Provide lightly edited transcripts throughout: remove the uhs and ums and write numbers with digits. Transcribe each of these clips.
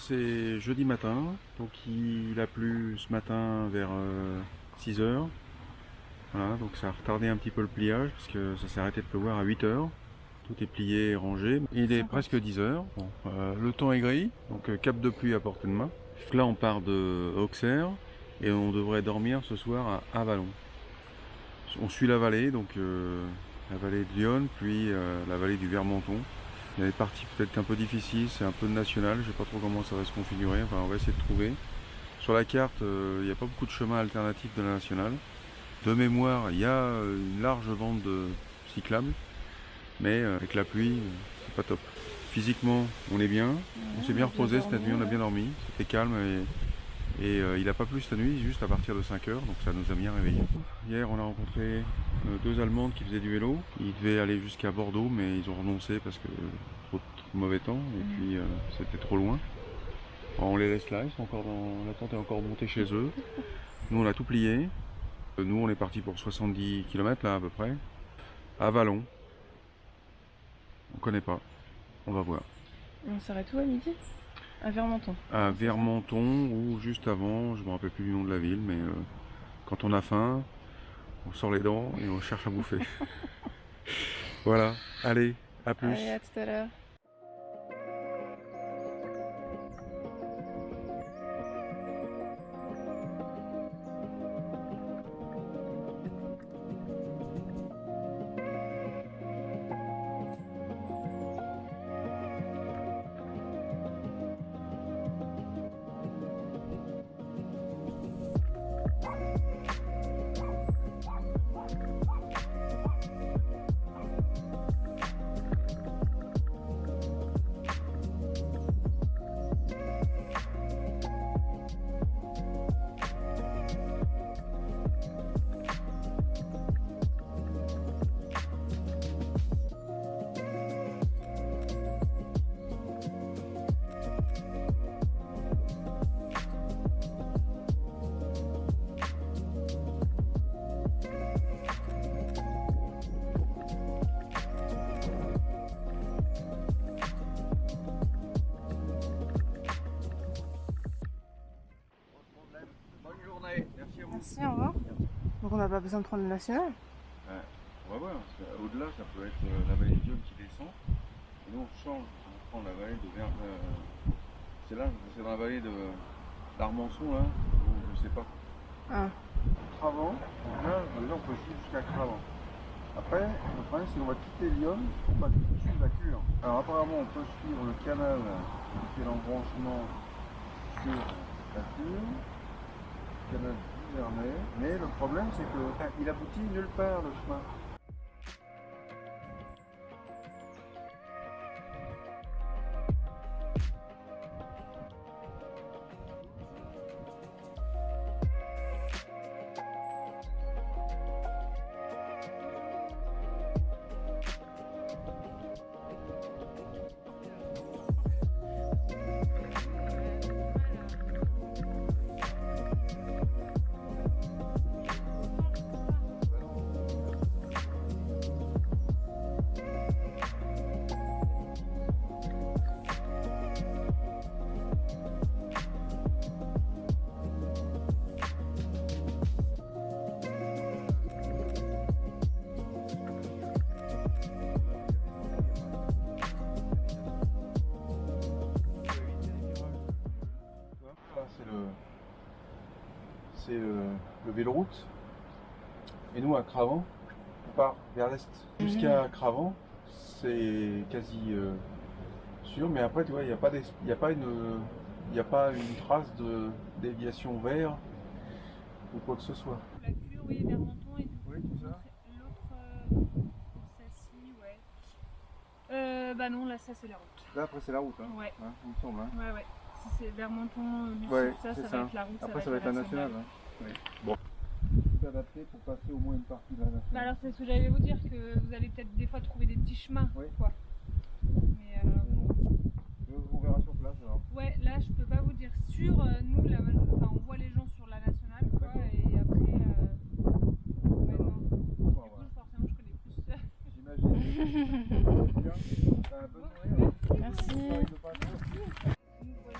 C'est jeudi matin, donc il a plu ce matin vers 6 heures. Voilà, donc ça a retardé un petit peu le pliage parce que ça s'est arrêté de pleuvoir à 8 heures. Tout est plié et rangé. Il est presque 10 heures. Bon, le temps est gris, donc cap de pluie à portée de main. Donc là, on part de Auxerre et on devrait dormir ce soir à Avallon. On suit la vallée, donc la vallée de Lyon, puis la vallée du Vermenton. Il y a des parties peut-être un peu difficiles, c'est un peu de national, je sais pas trop comment ça va se configurer, enfin on va essayer de trouver. Sur la carte, il n'y a pas beaucoup de chemins alternatifs de la nationale. De mémoire, il y a une large bande cyclable, mais avec la pluie, c'est pas top. Physiquement, on est bien, on s'est bien reposé cette nuit, on a bien dormi, c'était calme et il n'a pas plu cette nuit, juste à partir de 5 heures, donc ça nous a bien réveillés. Hier, on a rencontré deux Allemandes qui faisaient du vélo. Ils devaient aller jusqu'à Bordeaux, mais ils ont renoncé parce que trop de mauvais temps, et puis c'était trop loin. Alors, on les laisse là, ils sont encore dans... la tente est encore montée chez eux. Nous, on a tout plié. Nous, on est parti pour 70 km là à peu près. À Vallon. On connaît pas. On va voir. On s'arrête où à midi? À Vermenton. À Vermenton ou juste avant, je me rappelle plus du nom de la ville, mais quand on a faim, on sort les dents et on cherche à bouffer. Voilà, allez, à plus. Allez, à tout à l'heure. Merci, au revoir. Donc on n'a pas besoin de prendre le national? On va voir, au-delà ça peut être la vallée de Lyon qui descend, et nous on change, on prend la vallée de c'est là, c'est dans la vallée de d'Armançon là, ou je sais pas. Ah. Cravant, donc là on peut suivre jusqu'à Cravant. Après, le problème c'est qu'on va quitter Lyon pour pas suivre la cure. Alors apparemment on peut suivre le canal qui fait l'embranchement sur la cure, le canal d'Ivernay, mais le problème c'est qu'il aboutit nulle part le chemin. C'est le véloroute. Et nous à Cravant, on part vers l'est. Jusqu'à Cravant, c'est quasi sûr, mais après tu vois, il n'y a pas une trace de déviation vers ou quoi que ce soit. La cure, oui, Vermenton et Oui, tout ça. l'autre, celle-ci, ouais. Bah non, là, ça c'est la route. Là après c'est la route, hein. Ouais. Hein, il me semble. Hein. Ouais, ouais. Si c'est Vermenton, Ouais, ça c'est va être la route. Après ça va être la nationale. Hein. Oui. Bon. Tout adapté pour passer au moins une partie de la nationale. Bah alors c'est ce que j'allais vous dire, que vous allez peut-être des fois trouver des petits chemins, Oui. quoi. Mais On verra sur place alors. ouais, là je peux pas vous dire sûr. Nous, enfin, on voit les gens sur la nationale, quoi, et après, ouais, non. Du coup, forcément, je connais plus. J'imagine. Bien. Bonne journée. Merci. Nous voilà.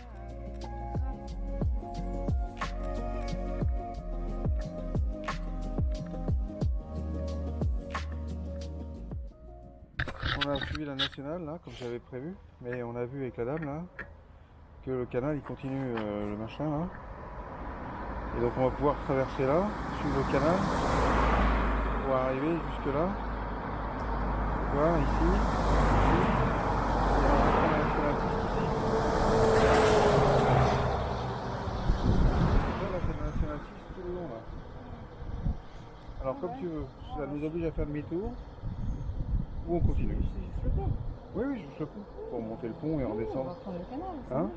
a suivi la nationale là, comme j'avais prévu, mais on a vu avec la dame là que le canal il continue le machin là. Et donc on va pouvoir traverser là, suivre le canal, pour arriver jusque là. Tu vois, ici, et on va prendre la nationale 6 ici. Là, c'est la nationale 6 tout le long là. Alors comme tu veux, ça nous oblige à faire demi-tour, ou on continue. C'est juste le pont. Oui, oui, juste le pont, pour monter le pont et On va redescendre. prendre le canal. c'est Hein? bon.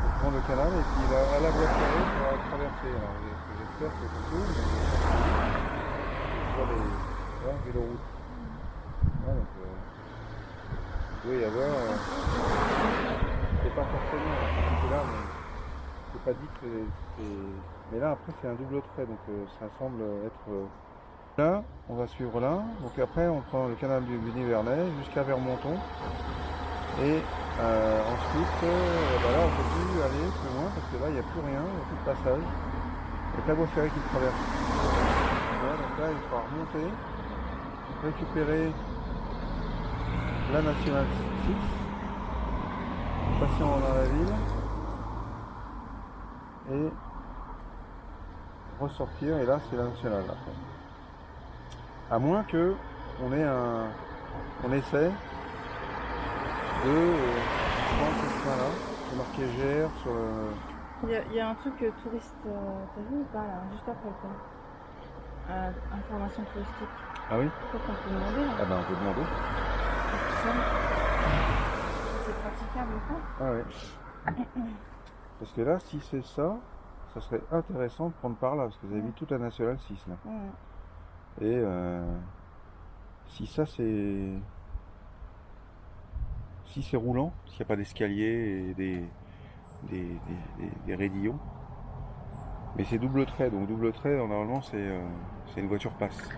On prend le canal et puis à la voie ferrée, on va traverser. Alors j'espère que c'est tout, mais je vois les véloroutes. Ouais, donc, il doit y avoir. C'est pas forcément c'est là, mais c'est pas dit que c'est. Mais là après c'est un double trait, donc ça semble être. Là, on va suivre là. Donc après on prend le canal du Nivernais jusqu'à Vermonton. Et ensuite, là on ne peut plus aller plus loin parce que là il n'y a plus rien, il n'y a plus de passage. Et la voie ferrée qui le traverse. Voilà, donc là il faudra remonter, récupérer la nationale 6, passer dans la ville et ressortir. Et là c'est la nationale après. À moins que on essaie de prendre ce chemin là, c'est marqué GR sur le. Il y a un truc touriste, t'as vu ou pas là, juste après le pont. Information touristique. Ah oui? Je crois qu'on peut demander là. Ah ben on peut demander. C'est praticable ou pas? Ah oui. Parce que là, si c'est ça, ça serait intéressant de prendre par là, parce que vous avez vu toute la nationale 6 là. Ouais. Et si ça c'est. Si c'est roulant, s'il n'y a pas d'escalier et des raidillons. Mais c'est double trait, donc double trait normalement c'est une voiture passe.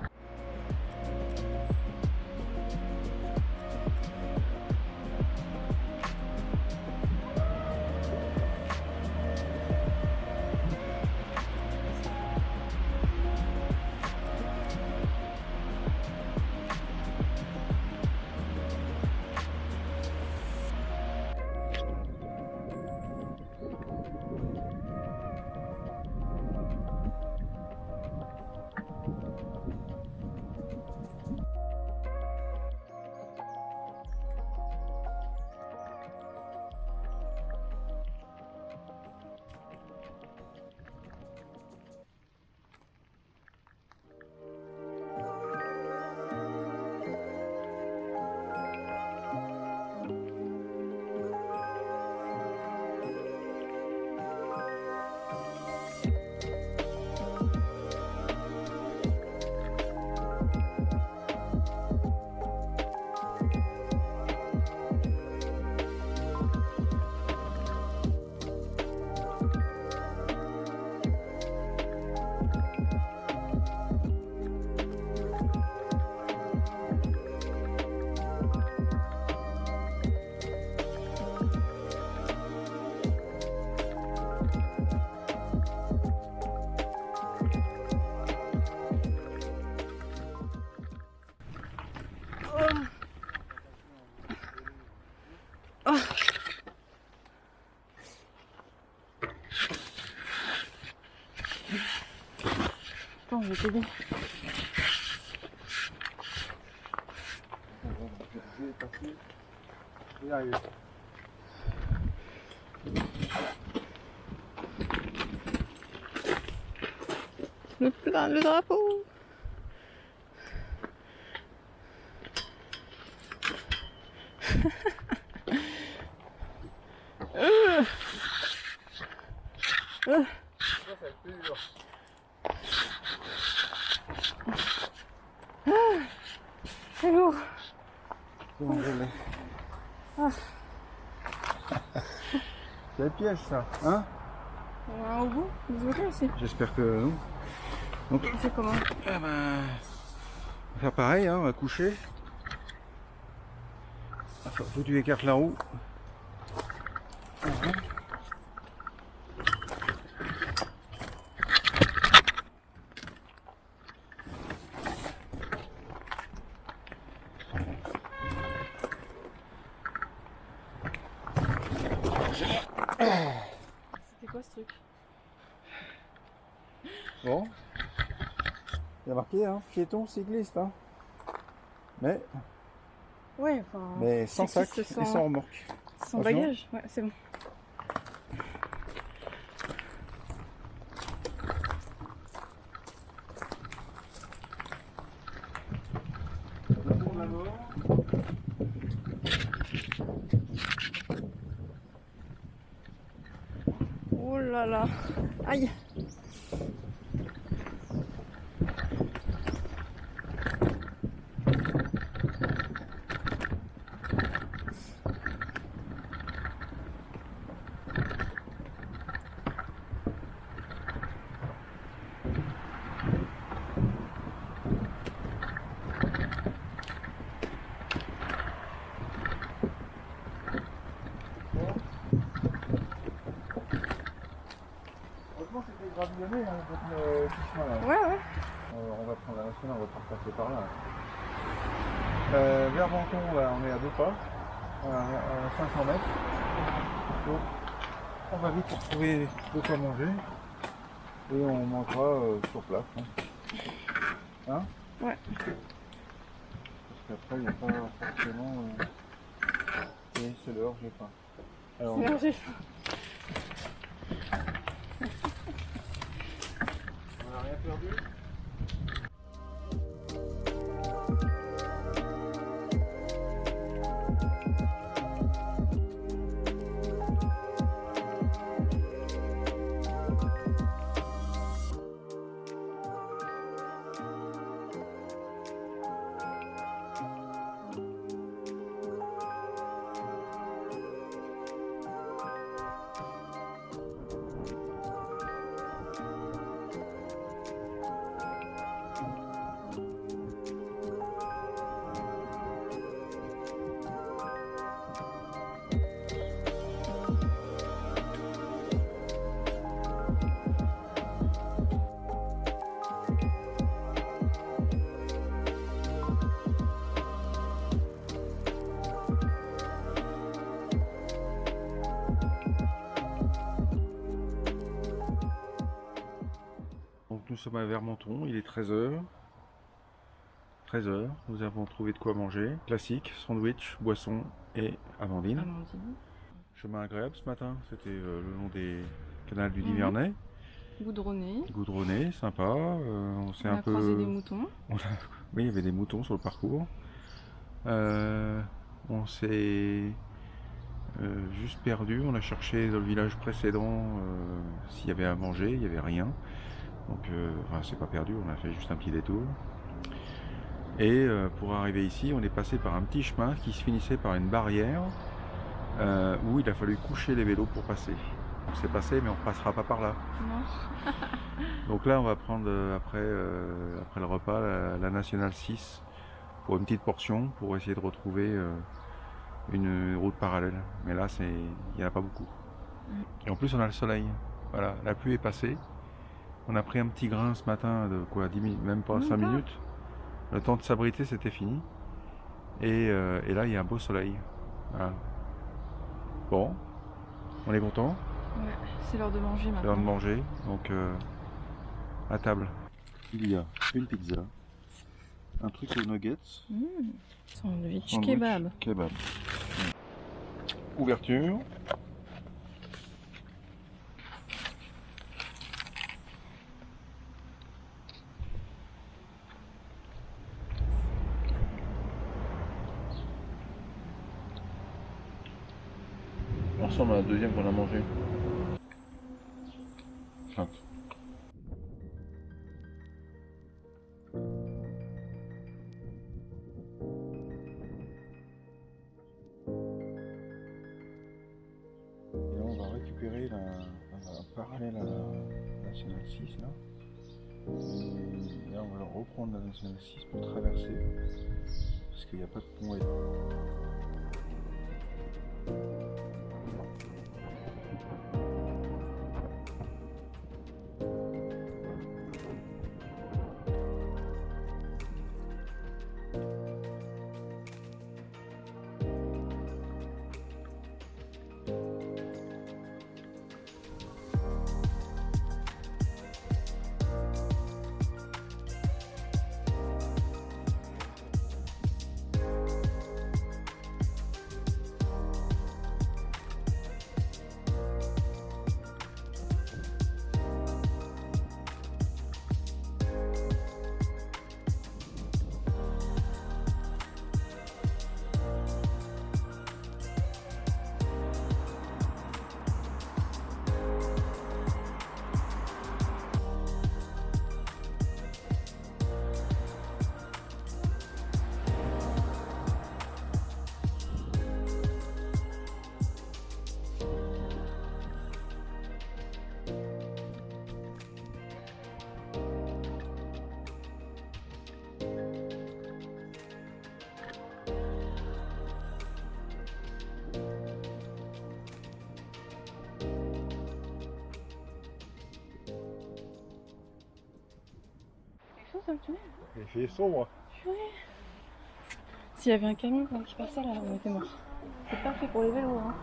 Attends, je vais t'aider. Je vais y arriver. Le drapeau. C'est lourd. C'est bon, je l'ai. Ah. C'est le piège ça, hein? Il y en a un au bout, vous voyez aussi. J'espère que non. Donc, C'est comment? on va faire pareil, hein, on va coucher. Faut que tu écartes la roue. C'était quoi ce truc? Bon. Il y a marqué, hein, piéton cycliste, hein. Mais Ouais, enfin. sans sac et sans remorque. Sans bagage, ouais, c'est bon. Oh là là. Aïe. Heureusement c'était gravillonné, hein, votre chemin là. Ouais, ouais. On va prendre la nationale, on va pas passer par là. Vers Menton, là, on est à 2 pas, à 500 mètres. Donc, on va vite pour trouver de quoi manger et on mangera sur place. Hein, Ouais. Parce qu'après, il n'y a pas forcément. Et c'est l'heure, j'ai faim. Alors, Non, j'ai faim. on n'a rien perdu. Donc nous sommes à Vermenton, il est 13h. 13h, nous avons trouvé de quoi manger. Classique, sandwich, boisson et amandine. Amandine. Chemin agréable ce matin, c'était le long des canals du Nivernais. Goudronné. Goudronné, sympa. On s'est On un a peu. croisé des moutons. Oui, il y avait des moutons sur le parcours. On s'est juste perdu. On a cherché dans le village précédent s'il y avait à manger. Il n'y avait rien. Donc, enfin, c'est pas perdu. On a fait juste un petit détour. Et pour arriver ici, on est passé par un petit chemin qui se finissait par une barrière où il a fallu coucher les vélos pour passer. On s'est passé, mais on ne passera pas par là. Non. Donc là, on va prendre après le repas la Nationale 6 pour une petite portion pour essayer de retrouver une route parallèle. Mais là, il n'y en a pas beaucoup. Et en plus, on a le soleil. Voilà, la pluie est passée. On a pris un petit grain ce matin de quoi, 10 minutes, même pas 5 minutes. Le temps de s'abriter, c'était fini. Et là, il y a un beau soleil. Voilà. Bon, on est content. Ouais, c'est l'heure de manger maintenant. C'est l'heure de manger, donc à table. Il y a une pizza, un truc aux nuggets, Sandwich kebab. Ouverture. On ressemble à la deuxième qu'on a mangé. Enfin. Et là, on va récupérer un parallèle à la Nationale 6 là. Et là, on va reprendre la Nationale 6 pour traverser. Parce qu'il n'y a pas de pont. le tunnel. Il fait sombre. Purée. S'il y avait un camion qui passait là, on était mort. C'est pas fait pour les vélos, hein.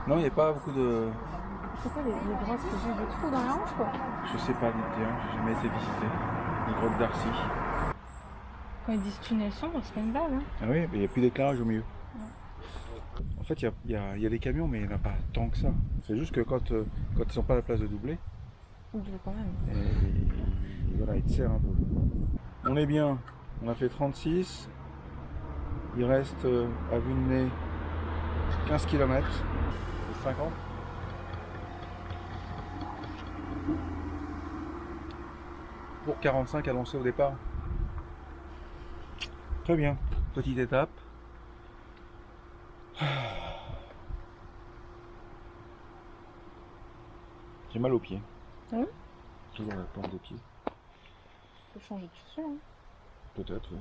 Non, il n'y a pas beaucoup de... C'est ça, les grottes, c'est juste des trous dans la hanche, quoi. Je sais pas dire, j'ai jamais été visité. Les grottes d'Arcy. Quand ils disent tunnel sombre, c'est pas une blague, hein. Ah oui, mais il n'y a plus d'éclairage au milieu. En fait, il y a des camions, mais il n'y en a pas tant que ça. C'est juste que quand ils sont pas à la place de doubler, Ouf, quand même. et voilà, ils te serrent un peu. On est bien, on a fait 36. Il reste à vue de nez 15 km. 50. Pour 45 annoncés au départ. Très bien, petite étape. J'ai mal aux pieds. Ah oui? Toujours la plante des pieds. Faut changer de chaussures, hein. Peut-être, oui.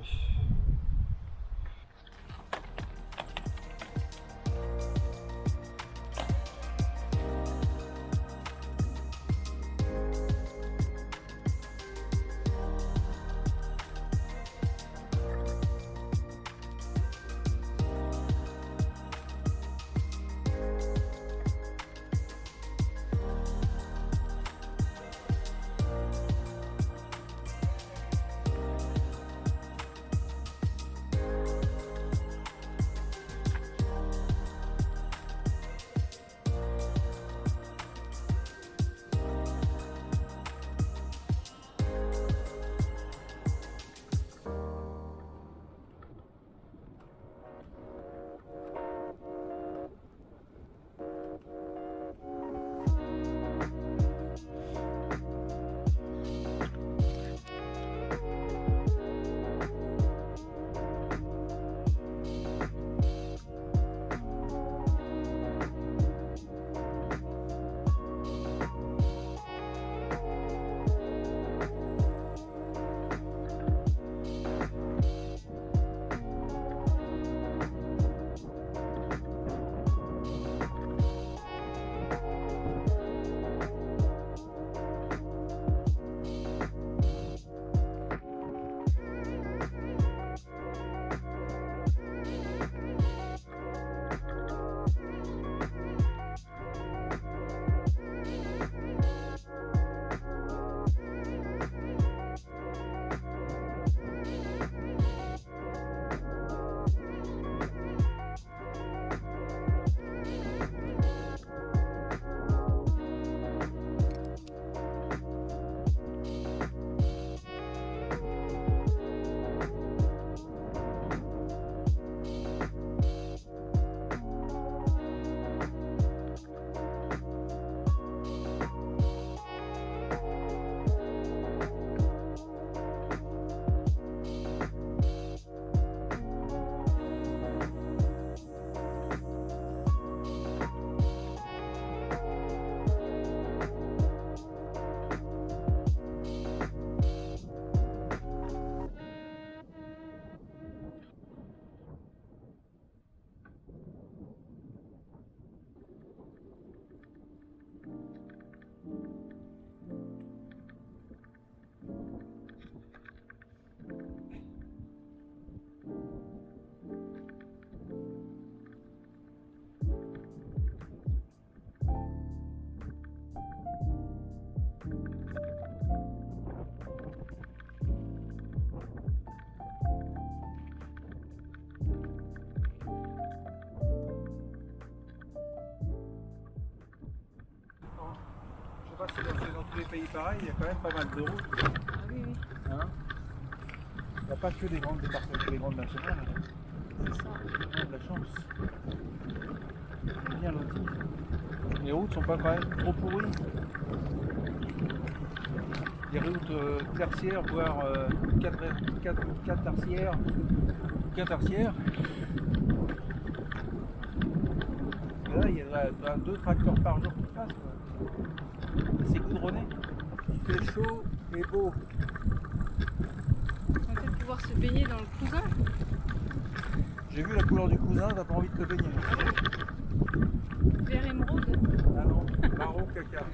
pas si c'est dans tous les pays pareil, il y a quand même pas mal de routes. Ah oui, oui. Hein, il n'y a pas que des grandes départements, des grandes nationales. C'est ça. On a de la chance. C'est bien loti. Les routes sont pas quand même trop pourries. Les routes tertiaires, voire 4 tertiaires, 4 tertiaires. Et là, il y a 2 tracteurs par jour qui passent. C'est goudronné. Il fait chaud et beau. On va peut-être pouvoir se baigner dans le cousin. J'ai vu la couleur du cousin, t'as pas envie de te baigner. Vert émeraude. Ah non, marron caca.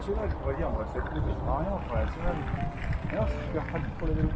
nationale, on va dire, on va se faire plus pour rien pour la nationale. Alors c'est super pratique pour le vélo.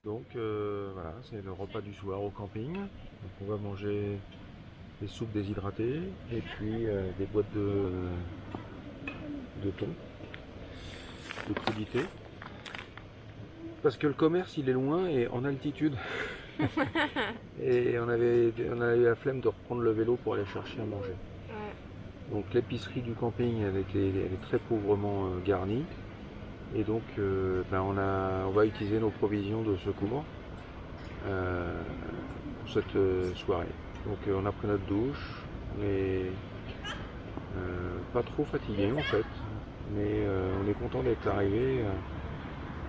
Donc voilà, c'est le repas du soir au camping. Donc, on va manger des soupes déshydratées et puis des boîtes de thon, de crudités. Parce que le commerce il est loin et en altitude. Et on avait eu la flemme de reprendre le vélo pour aller chercher à manger. Ouais. Donc l'épicerie du camping elle est très pauvrement garnie. Et donc on va utiliser nos provisions de secours pour cette soirée. Donc on a pris notre douche, on est pas trop fatigué en fait, mais on est content d'être arrivé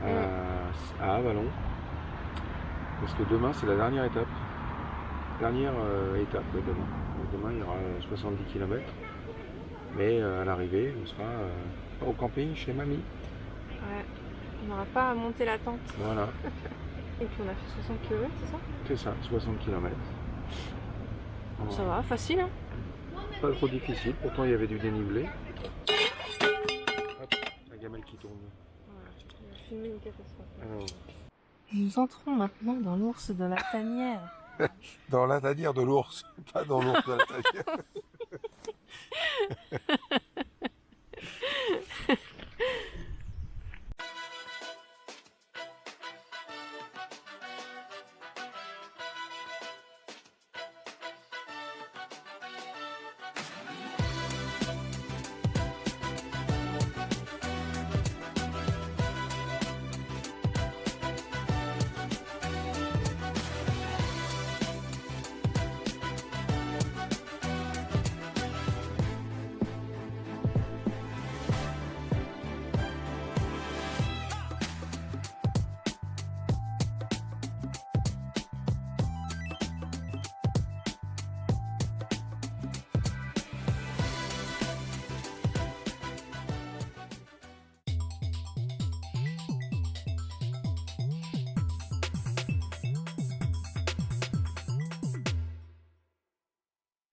à Avallon, parce que demain c'est la dernière étape. Dernière étape demain. Demain il y aura 70 km. Mais à l'arrivée, on sera au camping chez mamie. Ouais, on n'aura pas à monter la tente. Voilà, Et puis on a fait 60 km, c'est ça? c'est ça, 60 km. Ça va, facile hein? Pas trop difficile, pourtant il y avait du dénivelé. Hop, la gamelle qui tourne. Voilà, on a filmé une catastrophe. Alors, Nous entrons maintenant dans l'ours de la tanière. dans la tanière de l'ours, pas dans l'ours de la tanière.